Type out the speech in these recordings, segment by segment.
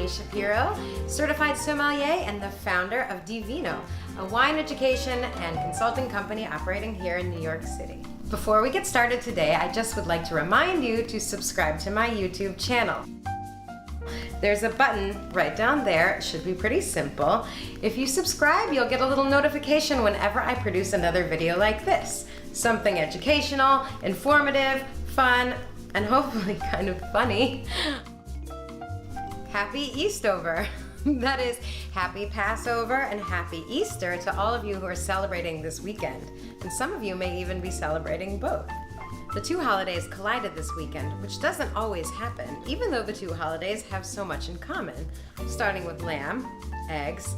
Shapero, certified sommelier and the founder of DiVino, a wine education and consulting company operating here in New York City. Before we get started today, I just would like to remind you to subscribe to my YouTube channel. There's a button right down there. It should be pretty simple. If you subscribe, you'll get a little notification whenever I produce another video like this. Something educational, informative, fun, and hopefully kind of funny. Happy EASTOVER. That is, happy Passover and happy Easter to all of you who are celebrating this weekend. And some of you may even be celebrating both. The two holidays collided this weekend, which doesn't always happen, even though the two holidays have so much in common, starting with lamb, eggs,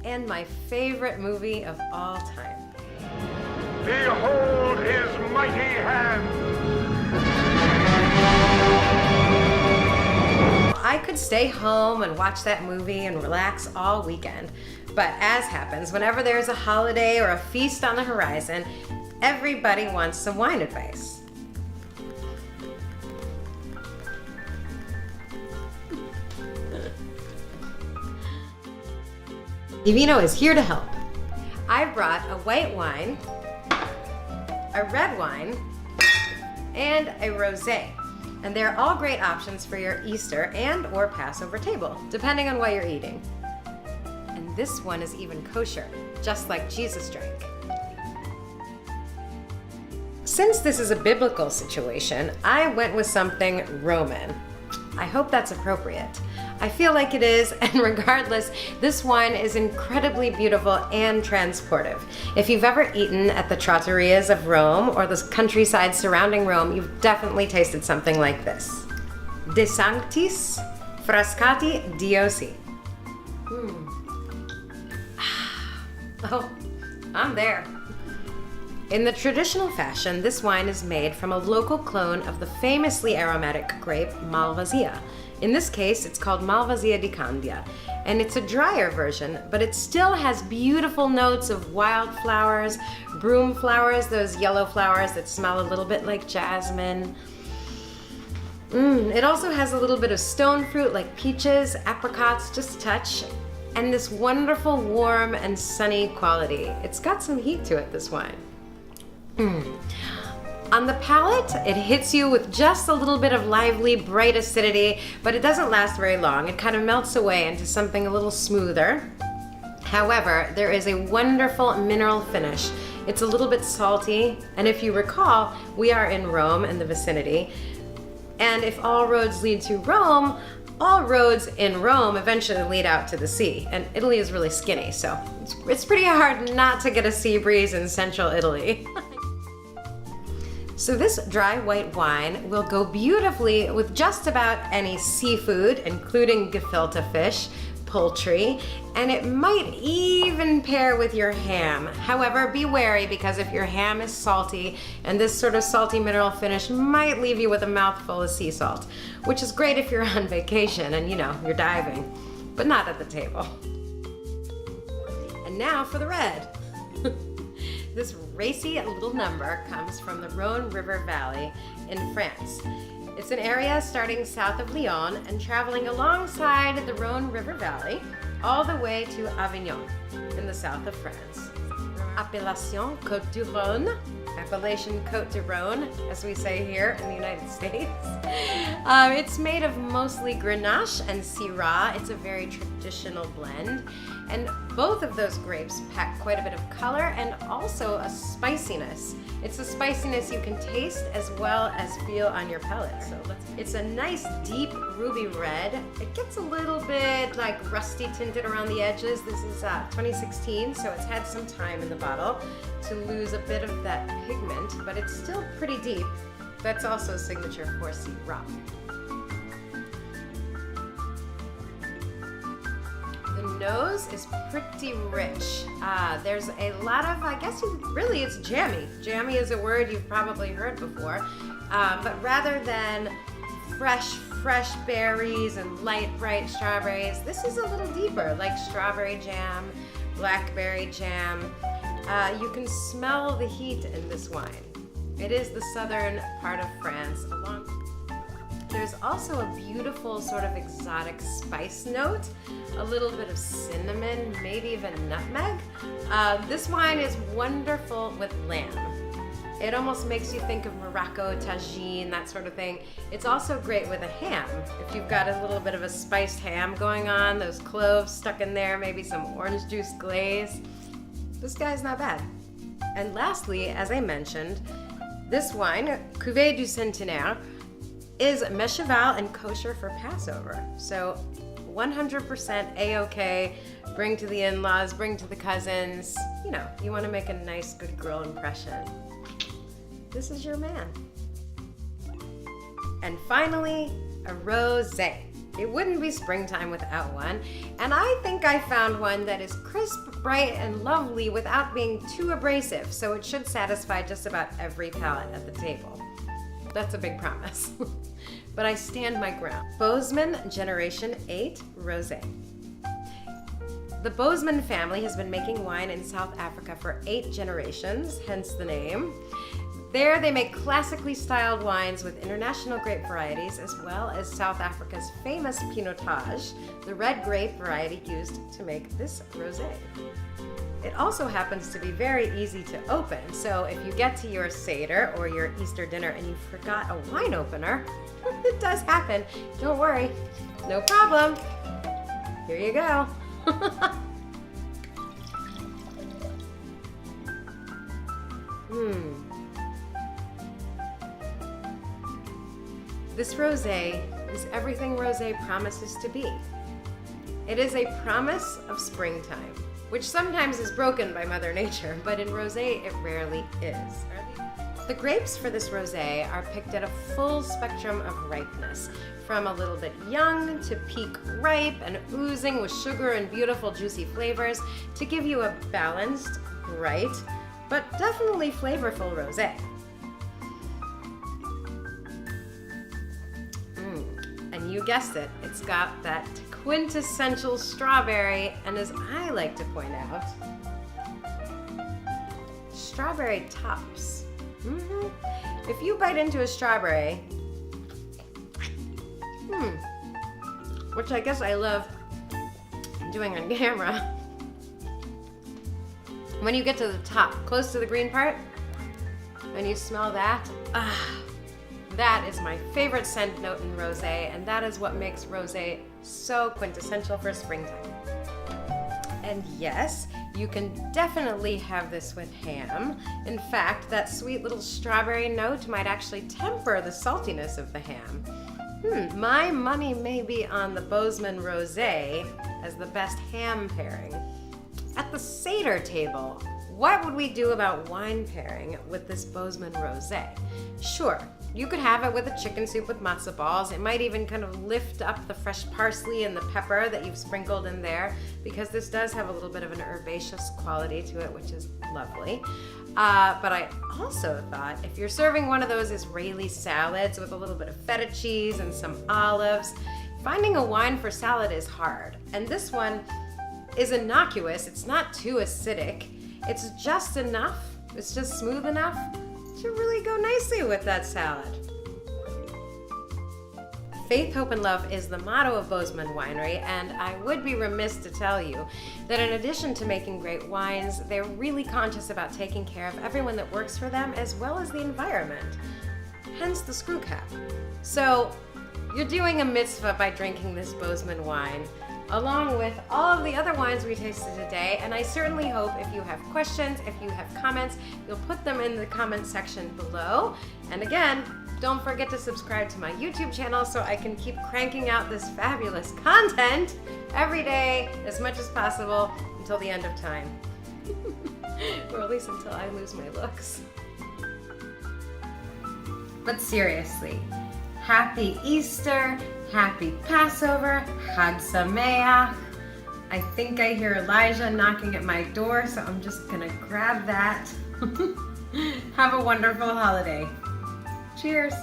and my favorite movie of all time. Behold his mighty hand! I could stay home and watch that movie and relax all weekend, but as happens, whenever there's a holiday or a feast on the horizon, everybody wants some wine advice. DiVino is here to help. I brought a white wine, a red wine, and a rosé. And they're all great options for your Easter and or Passover table, depending on what you're eating. And this one is even kosher, just like Jesus drank. Since this is a biblical situation, I went with something Roman. I hope that's appropriate. I feel like it is, and regardless, this wine is incredibly beautiful and transportive. If you've ever eaten at the trattorias of Rome or the countryside surrounding Rome, you've definitely tasted something like this. De Sanctis Frascati DOC. Oh, I'm there. In the traditional fashion, this wine is made from a local clone of the famously aromatic grape Malvasia. In this case, it's called Malvasia di Candia, and it's a drier version, but it still has beautiful notes of wildflowers, broom flowers, those yellow flowers that smell a little bit like jasmine. It also has a little bit of stone fruit like peaches, apricots, just a touch, and this wonderful warm and sunny quality. It's got some heat to it, this wine. On the palate, it hits you with just a little bit of lively, bright acidity, but it doesn't last very long. It kind of melts away into something a little smoother. However, there is a wonderful mineral finish. It's a little bit salty, and if you recall, we are in Rome and the vicinity, and if all roads lead to Rome, all roads in Rome eventually lead out to the sea, and Italy is really skinny, so it's pretty hard not to get a sea breeze in central Italy. So this dry white wine will go beautifully with just about any seafood, including gefilte fish, poultry, and it might even pair with your ham. However, be wary, because if your ham is salty, and this sort of salty mineral finish might leave you with a mouthful of sea salt, which is great if you're on vacation and you're diving, but not at the table. And now for the red. This racy little number comes from the Rhône River Valley in France. It's an area starting south of Lyon and traveling alongside the Rhône River Valley all the way to Avignon in the south of France. Appellation Côte du Rhône, appellation Côte du Rhône, as we say here in the United States. It's made of mostly Grenache and Syrah. It's a very traditional blend. And both of those grapes pack quite a bit of color and also a spiciness. It's a spiciness you can taste as well as feel on your palate. So it's a nice deep ruby red. It gets a little bit like rusty tinted around the edges. This is 2016, so it's had some time in the bottle to lose a bit of that pigment, but it's still pretty deep. That's also a signature for Syrah. The nose is pretty rich. There's a lot of, it's jammy. Jammy is a word you've probably heard before, but rather than fresh berries and light, bright strawberries, this is a little deeper, like strawberry jam, blackberry jam. You can smell the heat in this wine. It is the southern part of France, There's also a beautiful sort of exotic spice note, a little bit of cinnamon, maybe even nutmeg. This wine is wonderful with lamb. It almost makes you think of Morocco, tagine, that sort of thing. It's also great with a ham. If you've got a little bit of a spiced ham going on, those cloves stuck in there, maybe some orange juice glaze. This guy's not bad. And lastly, as I mentioned, this wine, Cuvée du Centenaire, is mécheval and kosher for Passover. So 100% A-OK, bring to the in-laws, bring to the cousins. You know, you want to make a nice, good girl impression. This is your man. And finally, a rosé. It wouldn't be springtime without one, and I think I found one that is crisp, bright, and lovely without being too abrasive, so it should satisfy just about every palate at the table. That's a big promise. But I stand my ground. Bosman Generation 8 Rosé. The Bosman family has been making wine in South Africa for 8 generations, hence the name. There they make classically styled wines with international grape varieties as well as South Africa's famous Pinotage, the red grape variety used to make this rosé. It also happens to be very easy to open, so if you get to your Seder or your Easter dinner and you forgot a wine opener, it does happen. Don't worry, no problem. Here you go. This rosé is everything rosé promises to be. It is a promise of springtime, which sometimes is broken by Mother Nature, but in rosé it rarely is. The grapes for this rosé are picked at a full spectrum of ripeness, from a little bit young to peak ripe and oozing with sugar and beautiful juicy flavors to give you a balanced, bright, but definitely flavorful rosé. And you guessed it, it's got that quintessential strawberry, and as I like to point out, strawberry tops. If you bite into a strawberry, which I guess I love doing on camera, when you get to the top, close to the green part, and you smell that, that is my favorite scent note in rosé, and that is what makes rosé so quintessential for springtime. And yes, you can definitely have this with ham. In fact, that sweet little strawberry note might actually temper the saltiness of the ham. My money may be on the Bosman Rosé as the best ham pairing. At the Seder table, what would we do about wine pairing with this Bosman Rosé? Sure, you could have it with a chicken soup with matzo balls. It might even kind of lift up the fresh parsley and the pepper that you've sprinkled in there, because this does have a little bit of an herbaceous quality to it, which is lovely. But I also thought if you're serving one of those Israeli salads with a little bit of feta cheese and some olives, finding a wine for salad is hard. And this one is innocuous. It's not too acidic. It's just enough. It's just smooth enough to really go nicely with that salad. Faith, Hope, and Love is the motto of Bosman Winery, and I would be remiss to tell you that in addition to making great wines, they're really conscious about taking care of everyone that works for them as well as the environment, hence the screw cap. So you're doing a mitzvah by drinking this Bosman wine, along with all of the other wines we tasted today, and I certainly hope if you have questions, if you have comments, you'll put them in the comment section below. And again, don't forget to subscribe to my YouTube channel so I can keep cranking out this fabulous content every day as much as possible until the end of time. Or at least until I lose my looks. But seriously, happy Easter, happy Passover, Chag Sameach. I think I hear Elijah knocking at my door, so I'm just gonna grab that. Have a wonderful holiday. Cheers.